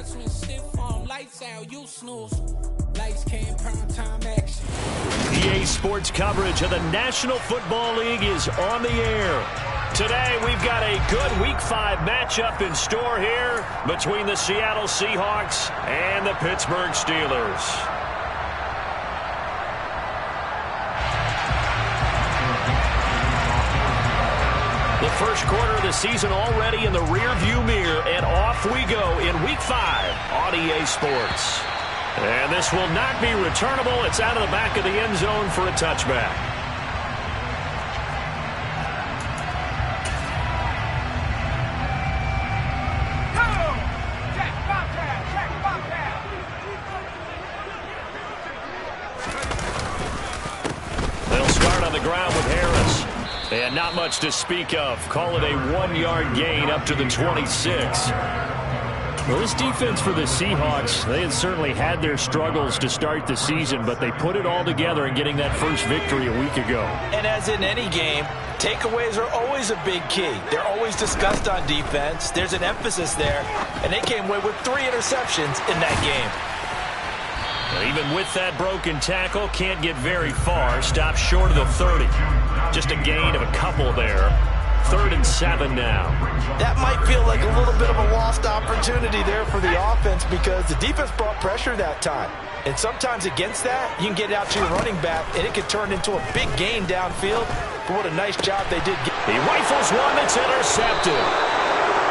watch when stiff arm lights out, you snooze. Lights came, prime time action. EA Sports coverage of the National Football League is on the air. Today, we've got a good Week 5 matchup in store here between the Seattle Seahawks and the Pittsburgh Steelers. The first quarter of the season already in the rearview mirror, and off we go in Week 5 on EA Sports. And this will not be returnable. It's out of the back of the end zone for a touchback. They'll start on the ground with Harris. And not much to speak of. Call it a 1-yard gain up to the 26. Well, this defense for the Seahawks, they had certainly had their struggles to start the season, but they put it all together in getting that first victory a week ago. And as in any game, takeaways are always a big key. They're always discussed on defense. There's an emphasis there, and they came away with 3 interceptions in that game. Even with that broken tackle, can't get very far. Stops short of the 30. Just a gain of a couple there. 3rd and 7 now. That might feel like a little bit of a lost opportunity there for the offense because the defense brought pressure that time. And sometimes against that, you can get out to your running back, and it can turn into a big gain downfield. But what a nice job they did. He rifles one that's intercepted.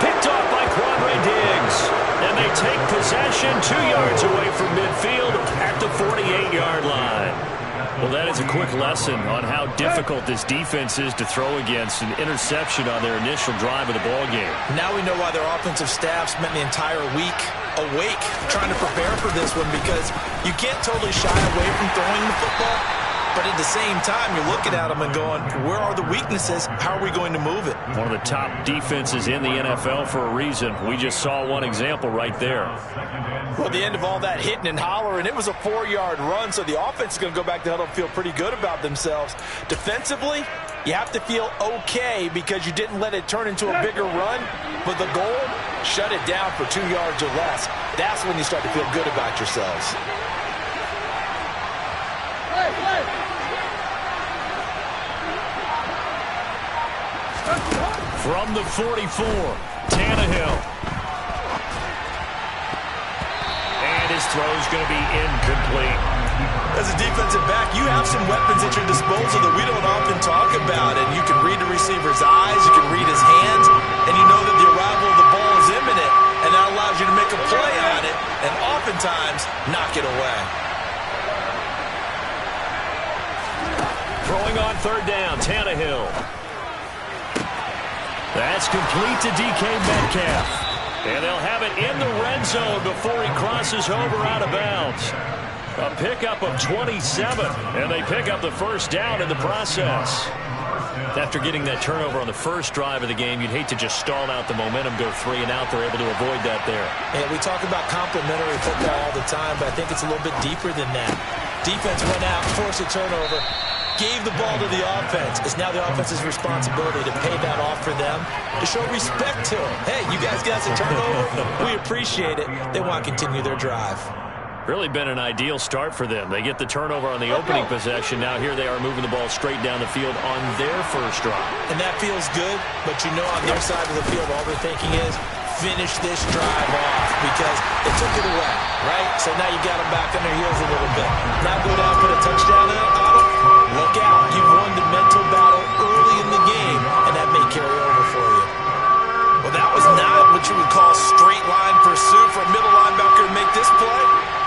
Picked off by Quandre Diggs. And they take possession 2 yards away from midfield at the 48-yard line. Well, that is a quick lesson on how difficult this defense is to throw against. An interception on their initial drive of the ballgame. Now we know why their offensive staff spent the entire week awake trying to prepare for this one, because you can't totally shy away from throwing the football. But at the same time, you're looking at them and going, where are the weaknesses? How are we going to move it? One of the top defenses in the NFL for a reason. We just saw one example right there. Well, the end of all that hitting and hollering, it was a 4-yard run, so the offense is going to go back to huddle and feel pretty good about themselves. Defensively, you have to feel okay because you didn't let it turn into a bigger run. But the goal, shut it down for 2 yards or less. That's when you start to feel good about yourselves. From the 44, Tannehill. And his throw's going to be incomplete. As a defensive back, you have some weapons at your disposal that we don't often talk about. And you can read the receiver's eyes, you can read his hands, and you know that the arrival of the ball is imminent. And that allows you to make a play on it and oftentimes knock it away. Throwing on 3rd down, Tannehill. That's complete to DK Metcalf. And they'll have it in the red zone before he crosses over out of bounds. A pickup of 27, and they pick up the first down in the process. After getting that turnover on the first drive of the game, you'd hate to just stall out the momentum, go 3 and out. They're able to avoid that there. And we talk about complementary football all the time, but I think it's a little bit deeper than that. Defense went out, forced a turnover, gave the ball to the offense. It's now the offense's responsibility to pay that off for them, to show respect to them. Hey, you guys got a turnover? We appreciate it. They want to continue their drive. Really been an ideal start for them. They get the turnover on the opening possession. Now here they are moving the ball straight down the field on their first drive. And that feels good, but you know on their side of the field all they're thinking is finish this drive off because they took it away, right? So now you got them back on their heels a little bit. Now go down, put a touchdown in on them. Look out. You've won the mental battle early in the game, and that may carry over for you. Well, that was not what you would call straight line pursuit for a middle linebacker to make this play.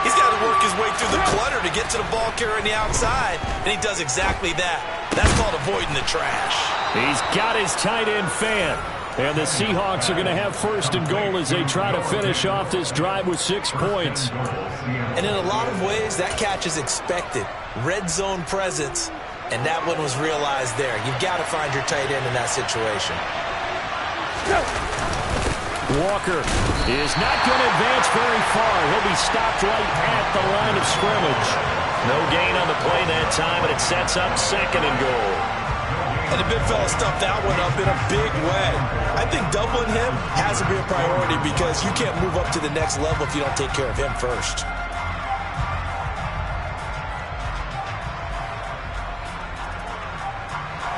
He's got to work his way through the clutter to get to the ball carrier on the outside, and he does exactly that. That's called avoiding the trash. He's got his tight end fan. And the Seahawks are going to have 1st and goal as they try to finish off this drive with 6 points. And in a lot of ways, that catch is expected. Red zone presence, and that one was realized there. You've got to find your tight end in that situation. Walker is not going to advance very far. He'll be stopped right at the line of scrimmage. No gain on the play that time, and it sets up 2nd and goal. And the big fella stuffed that one up in a big way. I think doubling him has to be a priority because you can't move up to the next level if you don't take care of him first.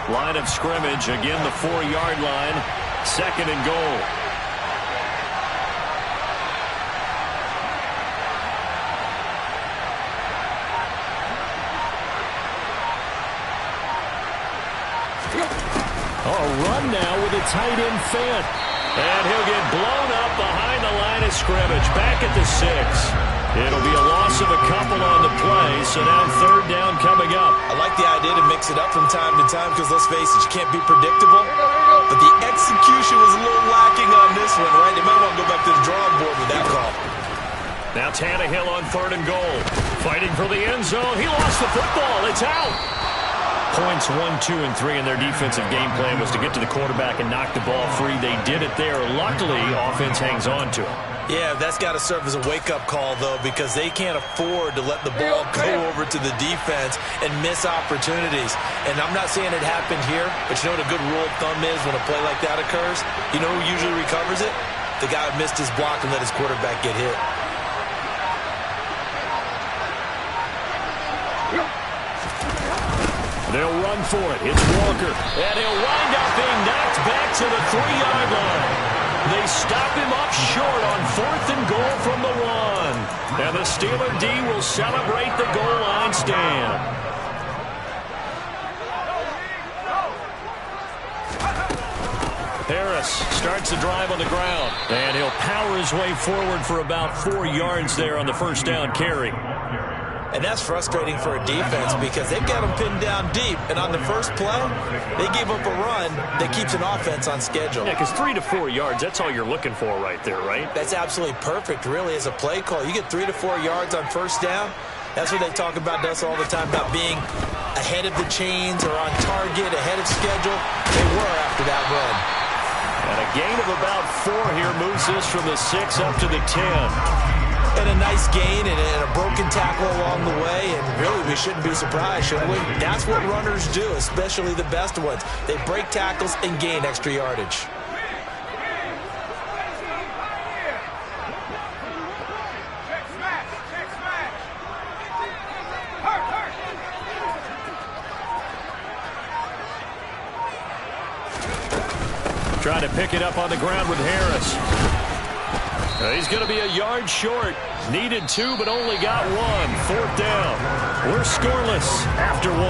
Line of scrimmage, again the 4-yard line. 2nd and goal. A run now with a tight end Fant. And he'll get blown up behind the line of scrimmage. Back at the 6. It'll be a loss of a couple on the play, so now 3rd down coming up. I like the idea to mix it up from time to time because, let's face it, you can't be predictable. But the execution was a little lacking on this one, right? They might want to go back to the drawing board with that call. Now Tannehill on 3rd and goal. Fighting for the end zone. He lost the football. It's out. Points 1, 2, and 3 in their defensive game plan was to get to the quarterback and knock the ball free. They did it there. Luckily, offense hangs on to it. Yeah, that's got to serve as a wake-up call, though, because they can't afford to let the ball go over to the defense and miss opportunities. And I'm not saying it happened here, but you know what a good rule of thumb is when a play like that occurs? You know who usually recovers it? The guy who missed his block and let his quarterback get hit. They'll run for it. It's Walker. And he'll wind up being knocked back to the 3-yard line. They stop him up short on 4th and goal from the 1. And the Steeler D will celebrate the goal line stand. Harris starts the drive on the ground. And he'll power his way forward for about 4 yards there on the 1st down carry. And that's frustrating for a defense because they've got them pinned down deep. And on the first play, they gave up a run that keeps an offense on schedule. Yeah, because 3 to 4 yards, that's all you're looking for right there, right? That's absolutely perfect, really, as a play call. You get 3 to 4 yards on 1st down. That's what they talk about us all the time, about being ahead of the chains or on target, ahead of schedule. They were after that run. And a gain of about 4 here moves this from the 6 up to the 10. And a nice gain and a broken tackle along the way, and really we shouldn't be surprised, should we? That's what runners do, especially the best ones. They break tackles and gain extra yardage. Trying to pick it up on the ground with Harris. He's going to be a yard short. Needed 2, but only got 1. 4th down. We're scoreless after 1.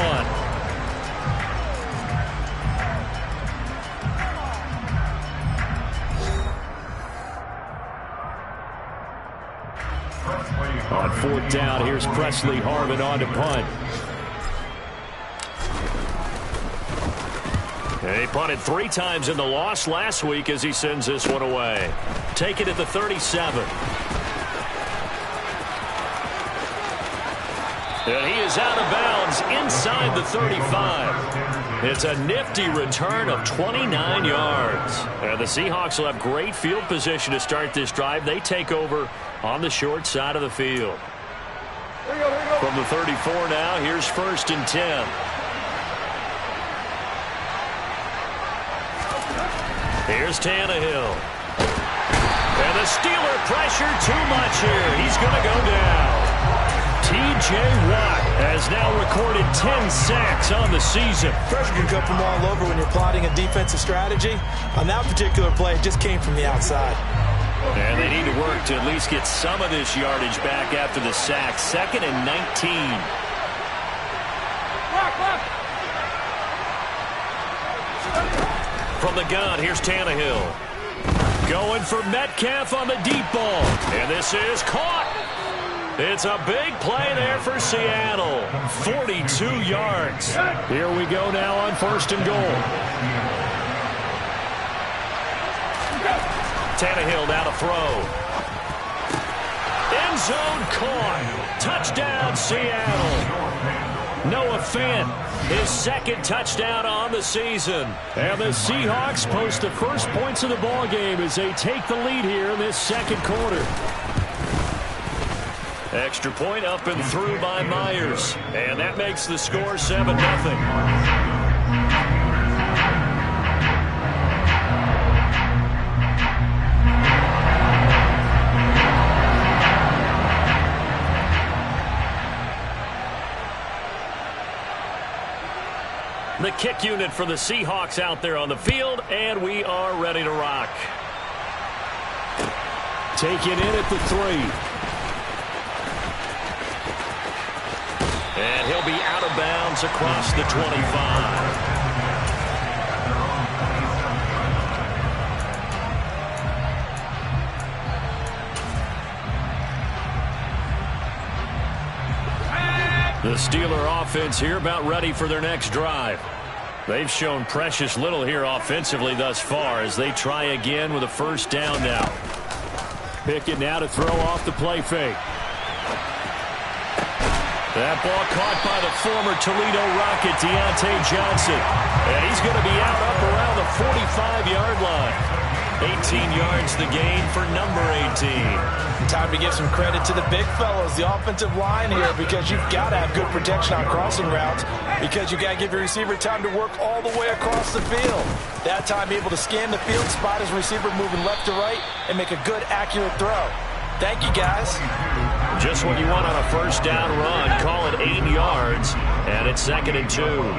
On 4th down, here's Presley Harvin on to punt. He punted 3 times in the loss last week as he sends this one away. Take it at the 37. And he is out of bounds inside the 35. It's a nifty return of 29 yards. And the Seahawks will have great field position to start this drive. They take over on the short side of the field. From the 34 now, here's 1st and 10. Here's Tannehill. And the Steeler pressure too much here. He's going to go down. T.J. Watt has now recorded 10 sacks on the season. Pressure can come from all over when you're plotting a defensive strategy. On that particular play, it just came from the outside. And they need to work to at least get some of this yardage back after the sack. 2nd and 19. From the gun, here's Tannehill. Going for Metcalf on the deep ball. And this is caught. It's a big play there for Seattle. 42 yards. Here we go now on 1st and goal. Tannehill now to throw. End zone caught. Touchdown, Seattle. Noah Fant, his 2nd touchdown on the season. And the Seahawks post the first points of the ball game as they take the lead here in this 2nd quarter. Extra point up and through by Myers. And that makes the score 7-0. kick unit for the Seahawks out there on the field, and we are ready to rock. Taken in at the 3. And he'll be out of bounds across the 25. The Steeler offense here about ready for their next drive. They've shown precious little here offensively thus far as they try again with a first down now. Pickett now to throw off the play fake. That ball caught by the former Toledo Rocket, Deontay Johnson. And he's going to be out up around the 45-yard line. 18 yards the gain for number 18. Time to give some credit to the big fellows, the offensive line here, because you've got to have good protection on crossing routes, because you've got to give your receiver time to work all the way across the field. That time able to scan the field, spot his receiver moving left to right, and make a good, accurate throw. Thank you, guys. Just what you want on a first down run. Call it 8 yards, and it's 2nd and 2.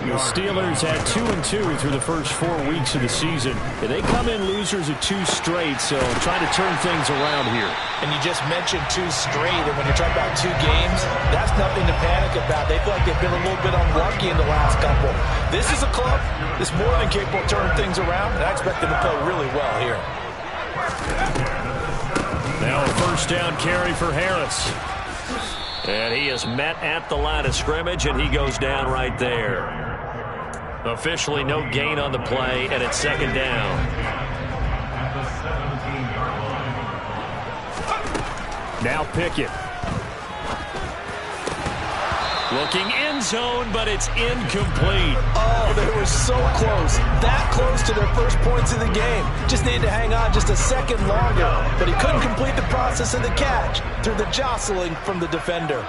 The Steelers had 2-2 through the first 4 weeks of the season. They come in losers of 2 straight, so trying to turn things around here. And you just mentioned 2 straight, and when you're talking about 2 games, that's nothing to panic about. They feel like they've been a little bit unlucky in the last couple. This is a club that's more than capable of turning things around, and I expect them to play really well here. Now a first down carry for Harris. And he is met at the line of scrimmage, and he goes down right there. Officially no gain on the play, and it's 2nd down. Now Pickett. Looking end zone, but it's incomplete. Oh, they were so close. That close to their first points of the game. Just needed to hang on just a second longer. But he couldn't complete the process of the catch through the jostling from the defender.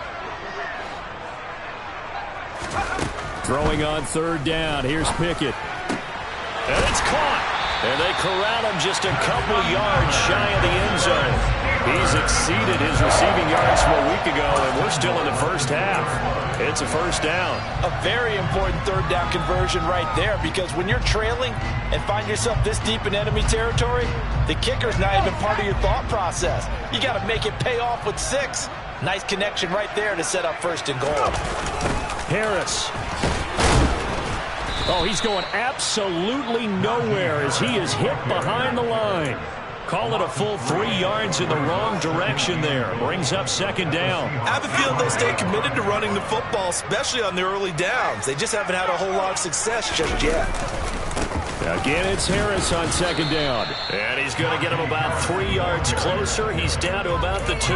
Throwing on 3rd down. Here's Pickett. And it's caught. And they corral him just a couple yards shy of the end zone. He's exceeded his receiving yards from a week ago, and we're still in the first half. It's a first down. A very important 3rd down conversion right there, because when you're trailing and find yourself this deep in enemy territory, the kicker's not even part of your thought process. You got to make it pay off with 6. Nice connection right there to set up 1st and goal. Harris. Oh, he's going absolutely nowhere as he is hit behind the line. Call it a full 3 yards in the wrong direction there. Brings up 2nd down. I have a feeling they'll stay committed to running the football, especially on the early downs. They just haven't had a whole lot of success just yet. Again, it's Harris on 2nd down. And he's going to get him about 3 yards closer. He's down to about the 2.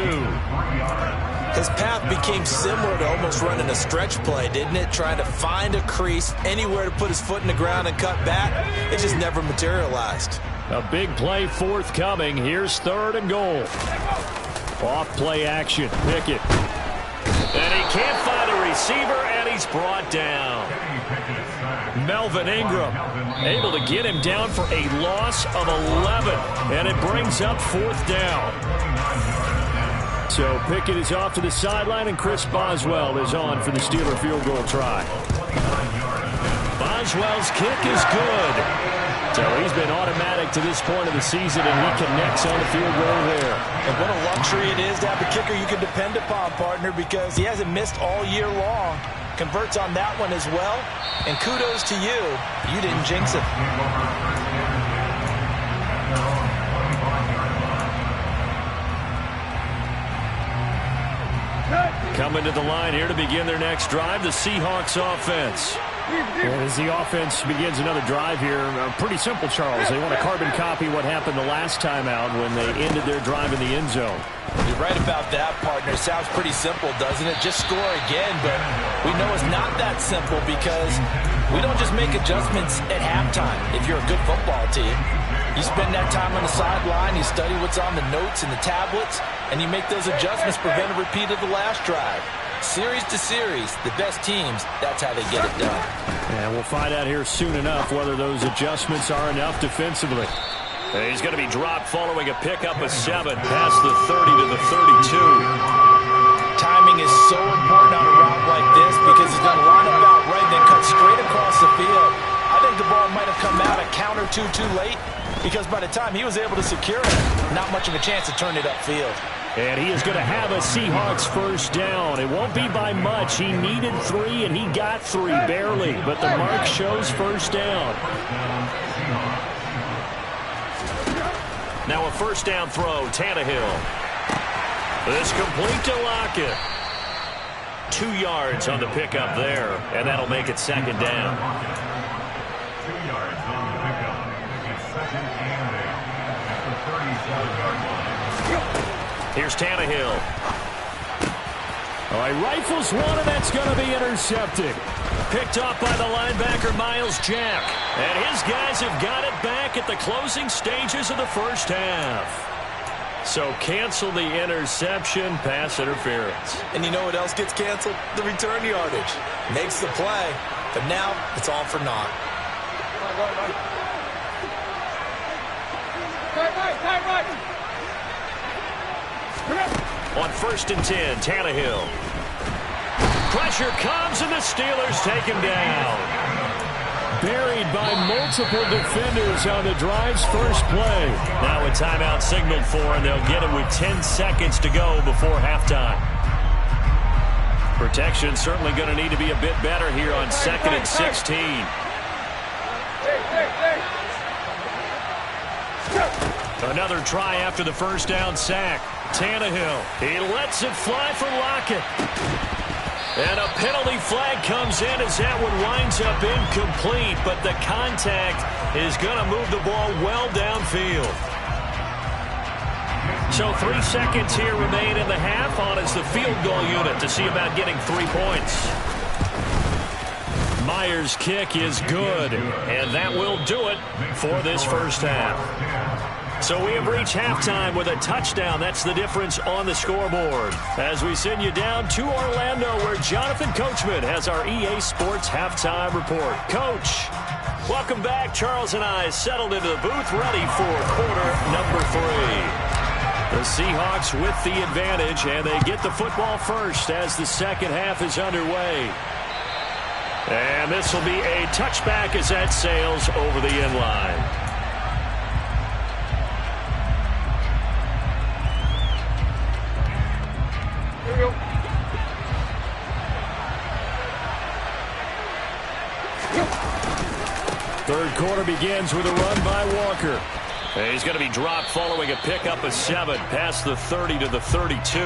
His path became similar to almost running a stretch play, didn't it? Trying to find a crease, anywhere to put his foot in the ground and cut back. It just never materialized. A big play forthcoming. Here's 3rd and goal. Off play action. Pickett. And he can't find a receiver, and he's brought down. Melvin Ingram able to get him down for a loss of 11. And it brings up 4th down. So Pickett is off to the sideline, and Chris Boswell is on for the Steeler field goal try. Boswell's kick is good. So he's been automatic to this point of the season, and he connects on the field goal there. And what a luxury it is to have a kicker you can depend upon, partner, because he hasn't missed all year long. Converts on that one as well. And kudos to you. You didn't jinx it. Coming to the line here to begin their next drive, the Seahawks offense. And as the offense begins another drive here, pretty simple, Charles. They want to carbon copy what happened the last time out when they ended their drive in the end zone. You're right about that, partner. Sounds pretty simple, doesn't it? Just score again, but we know it's not that simple because we don't just make adjustments at halftime if you're a good football team. You spend that time on the sideline, you study what's on the notes and the tablets, and you make those adjustments, prevent a repeat of the last drive. Series to series, the best teams, that's how they get it done. And we'll find out here soon enough whether those adjustments are enough defensively. And he's going to be dropped following a pickup of 7 past the 30 to the 32. Timing is so important on a route like this because he's going to line up out right and then cut straight across the field. I think the ball might have come out a count or two too late because by the time he was able to secure it, not much of a chance to turn it upfield. And he is going to have a Seahawks first down. It won't be by much. He needed 3, and he got 3, barely. But the mark shows first down. Now a first down throw, Tannehill. This complete to Lockett. 2 yards on the pickup there, and that'll make it second down. 2 yards on the pickup. It's second and 8 at the 37-yard line. Here's Tannehill. All right, rifles one, and that's going to be intercepted. Picked off by the linebacker, Myles Jack. And his guys have got it back at the closing stages of the first half. So cancel the interception, pass interference. And you know what else gets canceled? The return yardage. Makes the play, but now it's all for naught. On 1st and 10, Tannehill. Pressure comes, and the Steelers take him down. Buried by multiple defenders on the drive's first play. Now a timeout signaled for, and they'll get it with 10 seconds to go before halftime. Protection certainly going to need to be a bit better here on 2nd and 16. Another try after the first down sack. Tannehill, he lets it fly for Lockett. And a penalty flag comes in as that one winds up incomplete, but the contact is going to move the ball well downfield. So 3 seconds here remain in the half on as the field goal unit to see about getting 3 points. Myers' kick is good, and that will do it for this first half. So we have reached halftime with a touchdown. That's the difference on the scoreboard. As we send you down to Orlando, where Jonathan Coachman has our EA Sports Halftime Report. Coach, welcome back. Charles and I settled into the booth, ready for quarter number 3. The Seahawks with the advantage, and they get the football first as the second half is underway. And this will be a touchback as that sails over the end line. Third quarter begins with a run by Walker. And he's going to be dropped following a pickup of 7 past the 30 to the 32.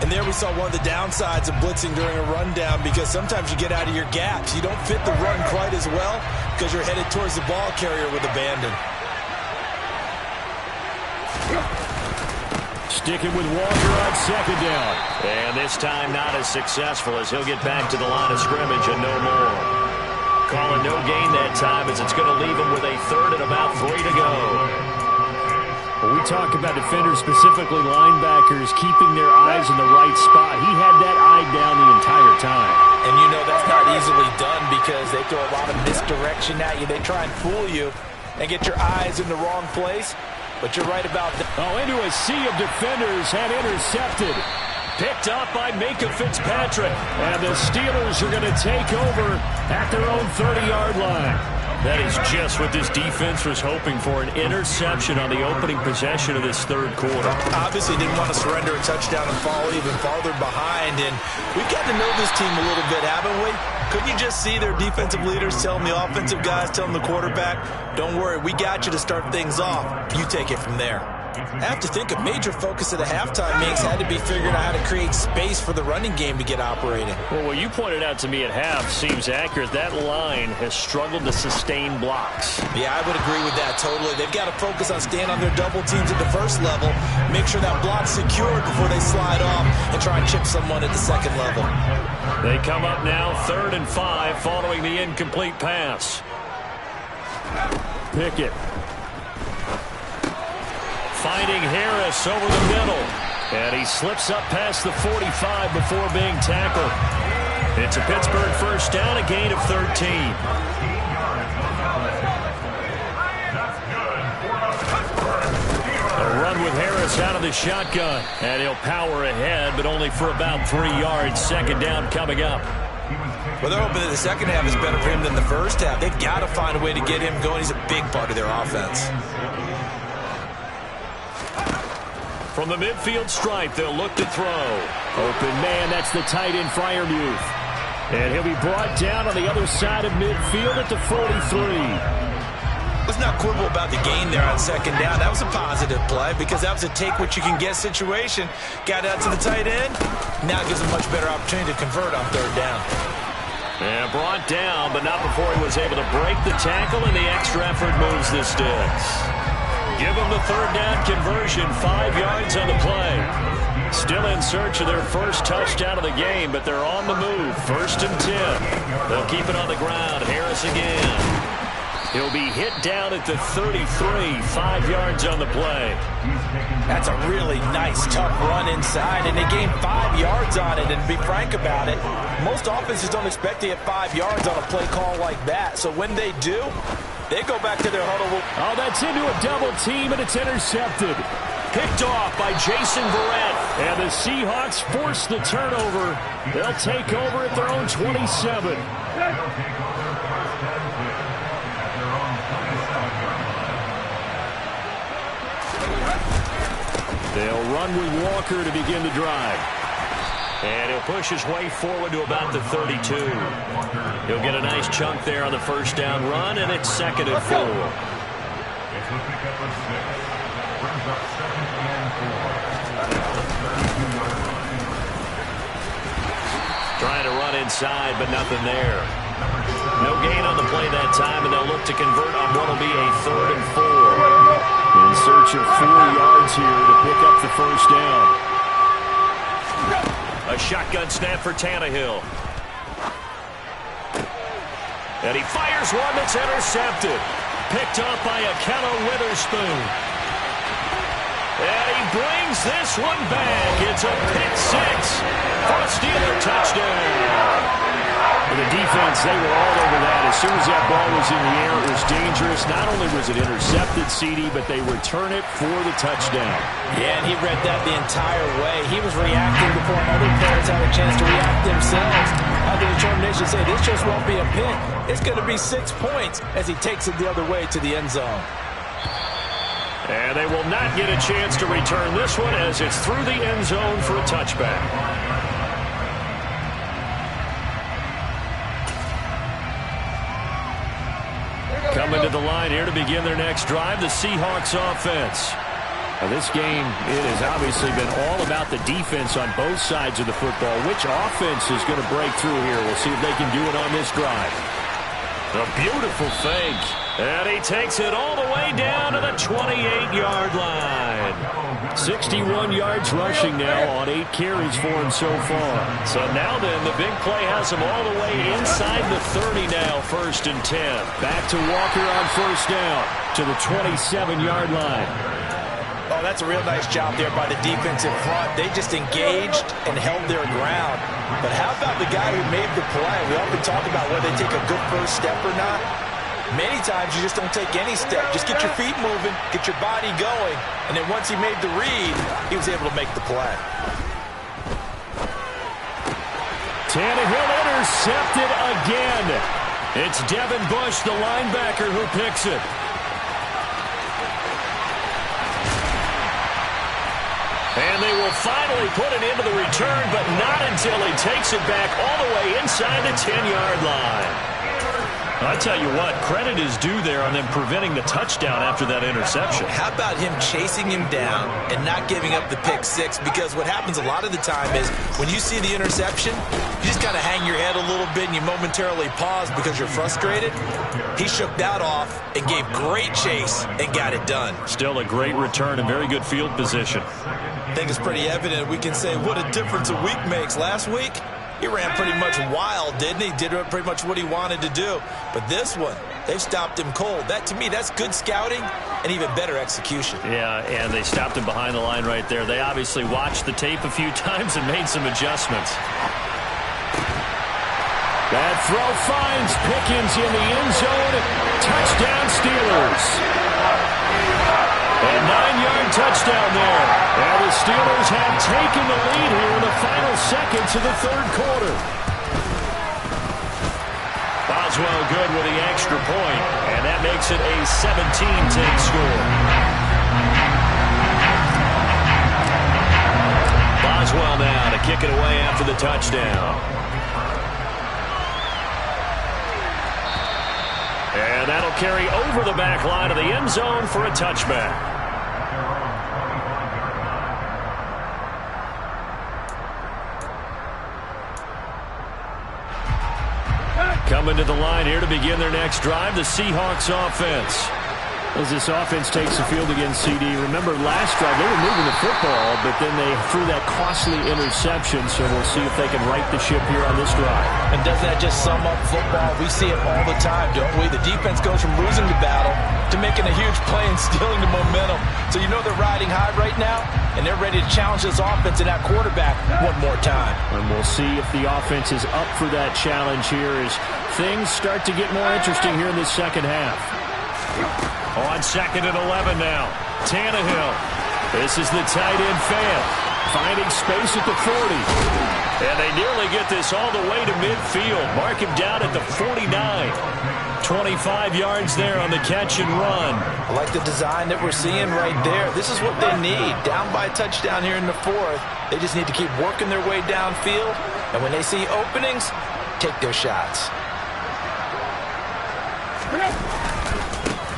And there we saw one of the downsides of blitzing during a rundown because sometimes you get out of your gaps. You don't fit the run quite as well because you're headed towards the ball carrier with abandon. Sticking with Walker on second down. And this time not as successful as he'll get back to the line of scrimmage and no more. Calling no gain that time as it's going to leave him with a third and about 3 to go. When we talk about defenders, specifically linebackers, keeping their eyes in the right spot, he had that eye down the entire time. And you know that's not easily done because they throw a lot of misdirection at you. They try and fool you and get your eyes in the wrong place. But you're right about that. Oh, into a sea of defenders and intercepted. Picked up by Minkah Fitzpatrick. And the Steelers are going to take over at their own 30-yard line. That is just what this defense was hoping for, an interception on the opening possession of this third quarter. Obviously didn't want to surrender a touchdown and fall even farther behind. And we've got to know this team a little bit, haven't we? Couldn't you just see their defensive leaders telling the offensive guys, telling the quarterback, don't worry, we got you to start things off. You take it from there. I have to think a major focus of the halftime makes had to be figuring out how to create space for the running game to get operating. Well, what you pointed out to me at half seems accurate. That line has struggled to sustain blocks. Yeah, I would agree with that totally. They've got to focus on staying on their double teams at the first level, make sure that block's secured before they slide off and try and chip someone at the second level. They come up now 3rd and 5 following the incomplete pass. Pickett. Finding Harris over the middle. And he slips up past the 45 before being tackled. It's a Pittsburgh first down, a gain of 13. this out of the shotgun. And he'll power ahead, but only for about 3 yards. Second down coming up. Well, they're hoping that the second half is better for him than the first half. They've got to find a way to get him going. He's a big part of their offense. From the midfield stripe, they'll look to throw. Open man, that's the tight end, Freiermuth. And he'll be brought down on the other side of midfield at the 43. Let's not quibble about the gain there on second down. That was a positive play because that was a take-what-you-can-get situation. Got out to the tight end. Now gives him a much better opportunity to convert on third down. And brought down, but not before he was able to break the tackle, and the extra effort moves the sticks. Give them the third down conversion, 5 yards on the play. Still in search of their first touchdown of the game, but they're on the move. 1st and 10. They'll keep it on the ground. Harris again. He'll be hit down at the 33, 5 yards on the play. That's a really nice, tough run inside, and they gained 5 yards on it. And to be frank about it, most offenses don't expect to get 5 yards on a play call like that. So when they do, they go back to their huddle. Oh, that's into a double team, and it's intercepted. Picked off by Jason Verrett. And the Seahawks force the turnover. They'll take over at their own 27. They'll run with Walker to begin the drive. And he'll push his way forward to about the 32. He'll get a nice chunk there on the first down run, and it's 2nd and 4. It's a pickup of 6. Brings up 2nd and 4. Trying to run inside, but nothing there. No gain on the play that time, and they'll look to convert on what will be a 3rd and 4. In search of 4 yards here to pick up the first down. A shotgun snap for Tannehill. And he fires one that's intercepted. Picked up by Ahkello Witherspoon. And he brings this one back. It's a pick 6 for a Steeler touchdown. For the defense, they were all over that. As soon as that ball was in the air, it was dangerous. Not only was it intercepted, CD, but they return it for the touchdown. Yeah, and he read that the entire way. He was reacting before other players had a chance to react themselves. Had the determination to say, this just won't be a pick. It's going to be 6 points as he takes it the other way to the end zone. And they will not get a chance to return this one as it's through the end zone for a touchback. Coming to the line here to begin their next drive, the Seahawks offense. Now this game, it has obviously been all about the defense on both sides of the football. Which offense is going to break through here? We'll see if they can do it on this drive. A beautiful fake. And he takes it all the way down to the 28-yard line. 61 yards rushing now on 8 carries for him so far. So now then, the big play has him all the way inside the 30 now, 1st and 10. Back to Walker on first down to the 27-yard line. Oh, that's a real nice job there by the defensive front. They just engaged and held their ground. But how about the guy who made the play? We often talk about whether they take a good first step or not. Many times you just don't take any step. Just get your feet moving, get your body going, and then once he made the read, he was able to make the play. Tannehill intercepted again. It's Devin Bush, the linebacker, who picks it. And they will finally put it into the return, but not until he takes it back all the way inside the 10-yard line. I tell you what, credit is due there on them preventing the touchdown after that interception. How about him chasing him down and not giving up the pick 6? Because what happens a lot of the time is when you see the interception, you just kind of hang your head a little bit and you momentarily pause because you're frustrated. He shook that off and gave great chase and got it done. Still a great return and very good field position. I think it's pretty evident. We can say what a difference a week makes. Last week, he ran pretty much wild, didn't he? Did pretty much what he wanted to do. But this one, they stopped him cold. That, to me, that's good scouting and even better execution. Yeah, and they stopped him behind the line right there. They obviously watched the tape a few times and made some adjustments. That throw finds Pickens in the end zone. Touchdown, Steelers. A 9-yard touchdown there. the Steelers have taken the lead here in the final seconds of the third quarter. Boswell good with the extra point, and that makes it a 17-10 score. Boswell now to kick it away after the touchdown. And that'll carry over the back line of the end zone for a touchback. Coming to the line here to begin their next drive, the Seahawks offense. As this offense takes the field against CD, remember last drive they were moving the football, but then they threw that costly interception, so we'll see if they can right the ship here on this drive. And doesn't that just sum up football? We see it all the time, don't we? The defense goes from losing the battle to making a huge play and stealing the momentum. So you know they're riding high right now, and they're ready to challenge this offense and that quarterback one more time. And we'll see if the offense is up for that challenge here as things start to get more interesting here in the second half. On 2nd and 11 now. Tannehill. This is the tight end fan. Finding space at the 40. And they nearly get this all the way to midfield. Mark him down at the 49. 25 yards there on the catch and run. I like the design that we're seeing right there. This is what they need. Down by a touchdown here in the fourth. They just need to keep working their way downfield. And when they see openings, take their shots.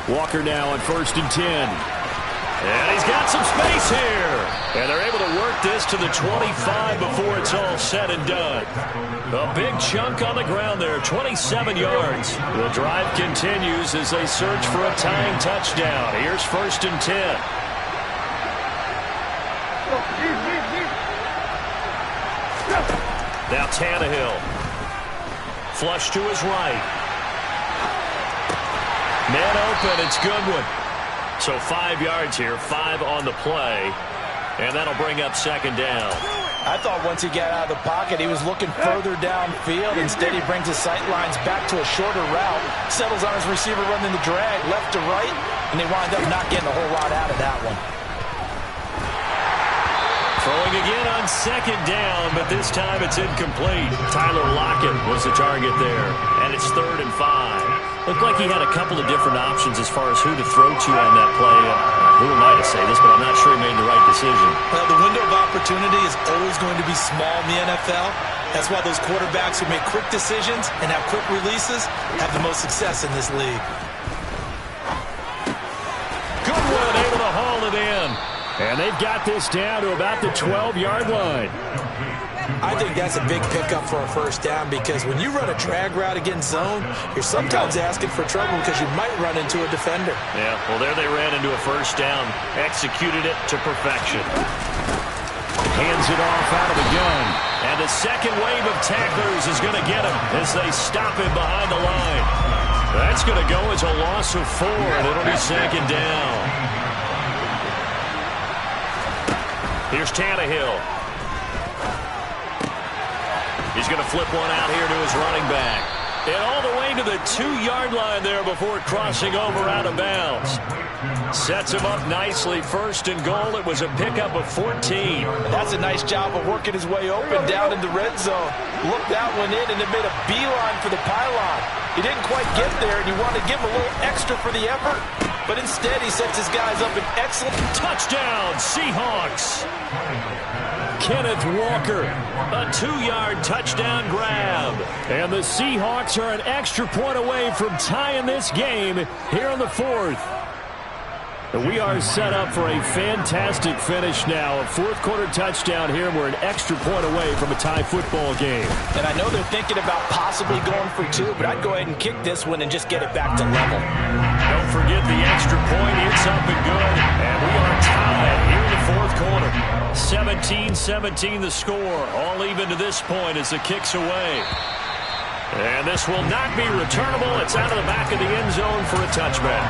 Walker now on 1st and 10. And he's got some space here. And they're able to work this to the 25 before it's all said and done. A big chunk on the ground there, 27 yards. The drive continues as they search for a tying touchdown. Here's 1st and 10. Now Tannehill. Flush to his right. Man open, it's Goodwin. So 5 yards here, 5 on the play. And that'll bring up 2nd down. I thought once he got out of the pocket, he was looking further downfield. Instead, he brings his sight lines back to a shorter route, settles on his receiver running the drag left to right, and they wind up not getting a whole lot out of that one. Throwing again on 2nd down, but this time it's incomplete. Tyler Lockett was the target there, and it's 3rd and 5. Looked like he had a couple of different options as far as who to throw to on that play. Who am I to say this, but I'm not sure he made the right decision. Well, the window of opportunity is always going to be small in the NFL. That's why those quarterbacks who make quick decisions and have quick releases have the most success in this league. Goodwin able to haul it in. And they've got this down to about the 12-yard line. I think that's a big pickup for a 1st down because when you run a drag route against zone, you're sometimes asking for trouble because you might run into a defender. Yeah, well, there they ran into a 1st down, executed it to perfection. Hands it off out of the gun. And the second wave of tacklers is going to get him as they stop him behind the line. That's going to go as a loss of 4, and it'll be 2nd down. Here's Tannehill. He's going to flip one out here to his running back. And all the way to the 2-yard line there before crossing over out of bounds. Sets him up nicely. 1st and goal. It was a pickup of 14. That's a nice job of working his way open down in the red zone. Looked that one in and it made a beeline for the pylon. He didn't quite get there, and you want to give him a little extra for the effort. But instead, he sets his guys up an excellent touchdown, Seahawks. Kenneth Walker, a 2-yard touchdown grab. And the Seahawks are an extra point away from tying this game here in the 4th. We are set up for a fantastic finish now. A 4th quarter touchdown here. We're an extra point away from a tie football game. And I know they're thinking about possibly going for 2, but I'd go ahead and kick this one and just get it back to level. Don't forget the extra point. It's up and good. And we are tied here in the 4th quarter. 17-17 the score. All even to this point as the kick's away. And this will not be returnable. It's out of the back of the end zone for a touchback.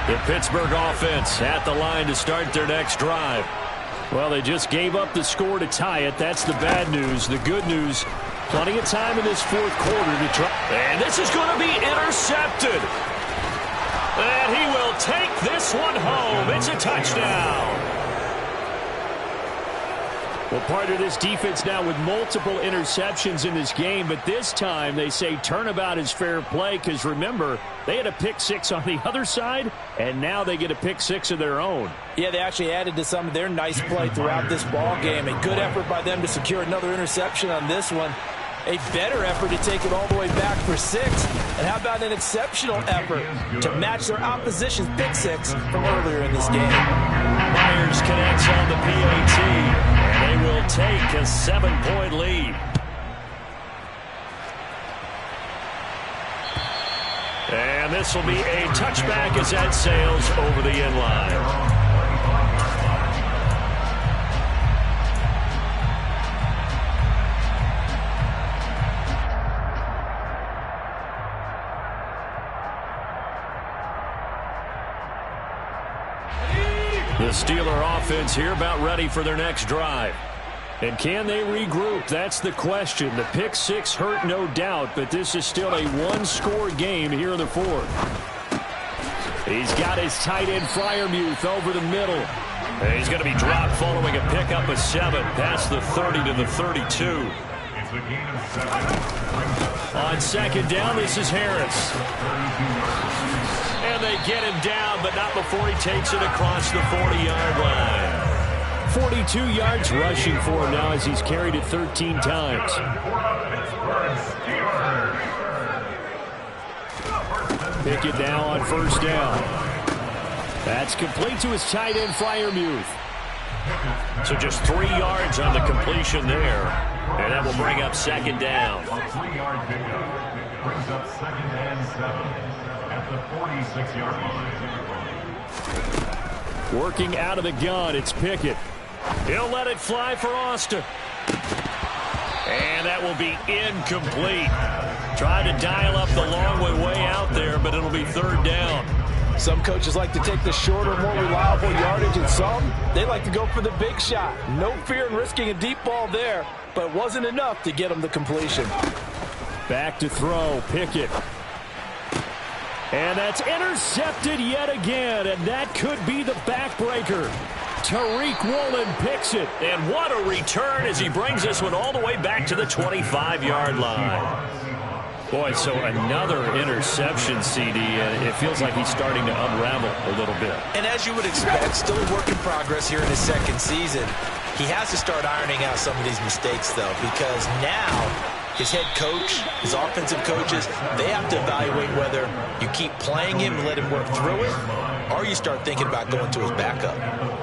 The Pittsburgh offense at the line to start their next drive. Well, they just gave up the score to tie it. That's the bad news. The good news, plenty of time in this 4th quarter to try. And this is going to be intercepted. one home. It's a touchdown. Well, part of this defense now with multiple interceptions in this game, but this time they say turnabout is fair play because, remember, they had a pick six on the other side, and now they get a pick six of their own. Yeah, they actually added to some of their nice play throughout this ball game. A good effort by them to secure another interception on this one. A better effort to take it all the way back for 6. And how about an exceptional effort to match their opposition's pick six from earlier in this game. Myers connects on the PAT, and they will take a 7-point lead. And this will be a touchback as that sails over the end line. The Steeler offense here about ready for their next drive. And can they regroup? That's the question. The pick six hurt, no doubt, but this is still a one-score game here in the fourth. He's got his tight end Freiermuth over the middle. And he's going to be dropped following a pickup of 7 past the 30 to the 32. It's a gain of 7. On second down, this is Harris. And they get him down, but not before he takes it across the 40-yard line. 42 yards rushing for him now as he's carried it 13 times. Pickett now on first down. That's complete to his tight end, Freiermuth. So just 3 yards on the completion there. And that will bring up second down. 3-yard pickup brings up 2nd and 7 at the 46-yard line. Working out of the gun, it's Pickett. He'll let it fly for Austin. And that will be incomplete. Tried to dial up the long way out there, but it'll be third down. Some coaches like to take the shorter, more reliable yardage, and some, they like to go for the big shot. No fear in risking a deep ball there, but it wasn't enough to get him the completion. Back to throw, Pickett. And that's intercepted yet again, and that could be the backbreaker. Tariq Woolen picks it. And what a return as he brings this one all the way back to the 25-yard line. Boy, so another interception, CD. It feels like he's starting to unravel a little bit. And as you would expect, still a work in progress here in his second season. He has to start ironing out some of these mistakes, though, because now his head coach, his offensive coaches, they have to evaluate whether you keep playing him and let him work through it, or you start thinking about going to his backup.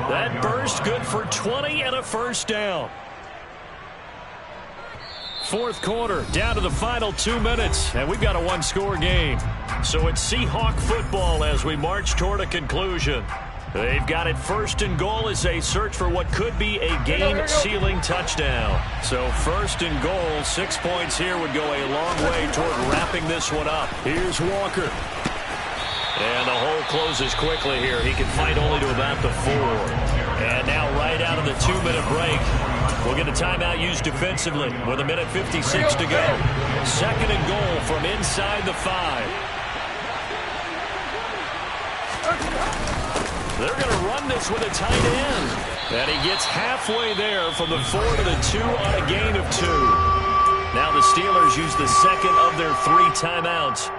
That burst good for 20 and a first down. Fourth quarter, down to the final 2 minutes, and we've got a one-score game. So it's Seahawk football as we march toward a conclusion. They've got it first and goal as they search for what could be a game-sealing touchdown. So first and goal, 6 points here would go a long way toward wrapping this one up. Here's Walker. And the hole closes quickly here. He can fight only to about the 4. And now right out of the 2-minute break, we'll get a timeout used defensively with 1:56 to go. Second and goal from inside the 5. They're going to run this with a tight end. And he gets halfway there from the 4 to the 2 on a gain of 2. Now the Steelers use the second of their 3 timeouts.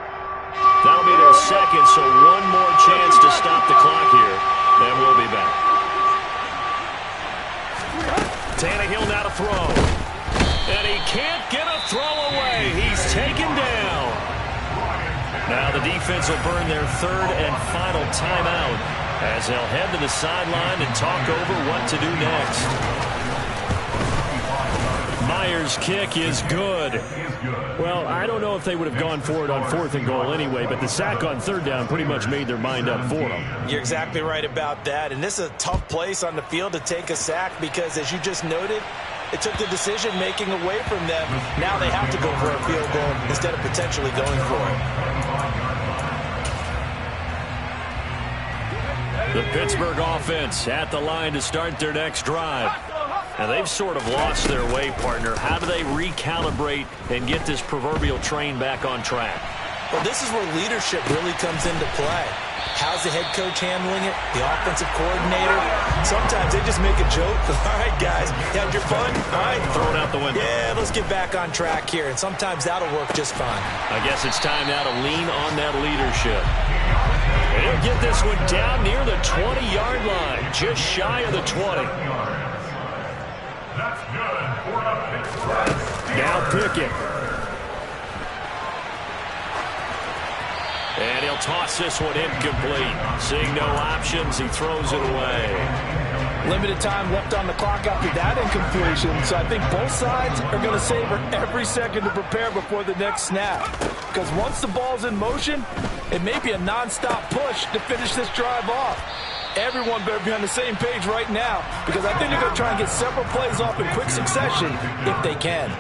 That'll be their second, so one more chance to stop the clock here. Then we'll be back. Tannehill now to throw. And he can't get a throw away. He's taken down. Now the defense will burn their third and final timeout as they'll head to the sideline and talk over what to do next. Myers' kick is good. Well, I don't know if they would have gone for it on 4th and goal anyway, but the sack on 3rd down pretty much made their mind up for them. You're exactly right about that, and this is a tough place on the field to take a sack because, as you just noted, it took the decision-making away from them. Now they have to go for a field goal instead of potentially going for it. The Pittsburgh offense at the line to start their next drive. Now, they've sort of lost their way, partner. How do they recalibrate and get this proverbial train back on track? Well, this is where leadership really comes into play. How's the head coach handling it? The offensive coordinator? Sometimes they just make a joke. All right, guys, you had your fun? All right. Throw it out the window. Yeah, let's get back on track here. And sometimes that'll work just fine. I guess it's time now to lean on that leadership. And he'll get this one down near the 20-yard line, just shy of the 20. That's good. 4 up. Now Pickett. And he'll toss this one incomplete. Seeing no options, he throws it away. Limited time left on the clock after that incompletion, so I think both sides are going to savor every second to prepare before the next snap. Because once the ball's in motion, it may be a nonstop push to finish this drive off. Everyone better be on the same page right now, because I think they're going to try and get several plays off in quick succession if they can.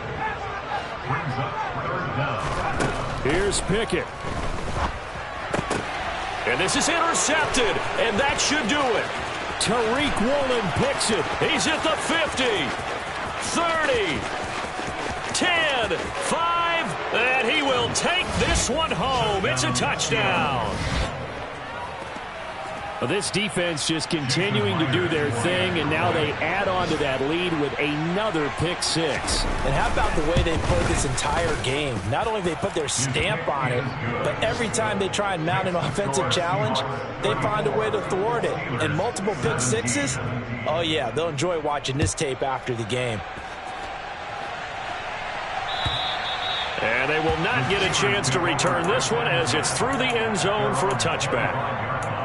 Brings up 3rd down. Here's Pickett. And this is intercepted, and that should do it. Tariq Woolen picks it. He's at the 50, 30, 10, 5, and he will take this one home. It's a touchdown. Well, this defense just continuing to do their thing, and now they add on to that lead with another pick six. And how about the way they played this entire game? Not only they put their stamp on it, but every time they try and mount an offensive challenge, they find a way to thwart it. And multiple pick sixes? Oh, yeah, they'll enjoy watching this tape after the game. And they will not get a chance to return this one as it's through the end zone for a touchback.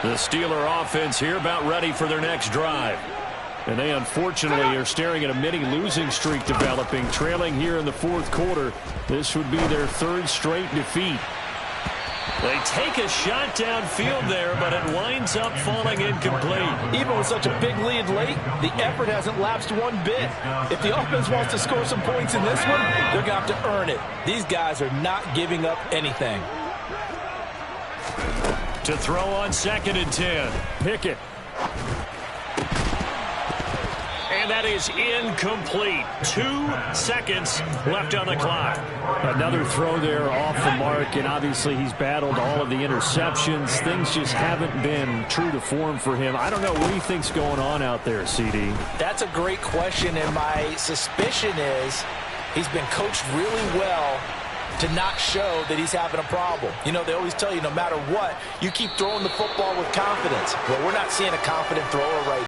The Steeler offense here about ready for their next drive. And they unfortunately are staring at a mini losing streak developing, trailing here in the 4th quarter. This would be their 3rd straight defeat. They take a shot downfield there, but it winds up falling incomplete. Even with such a big lead late, the effort hasn't lapsed one bit. If the offense wants to score some points in this one, they're going to have to earn it. These guys are not giving up anything. To throw on 2nd and 10. Pickett. And that is incomplete. 2 seconds left on the clock. Another throw there off the mark, and obviously he's battled all of the interceptions. Things just haven't been true to form for him. I don't know what he thinks going on out there, CD. That's a great question, and my suspicion is he's been coached really well to not show that he's having a problem. You know, they always tell you no matter what, you keep throwing the football with confidence. Well, we're not seeing a confident thrower right now.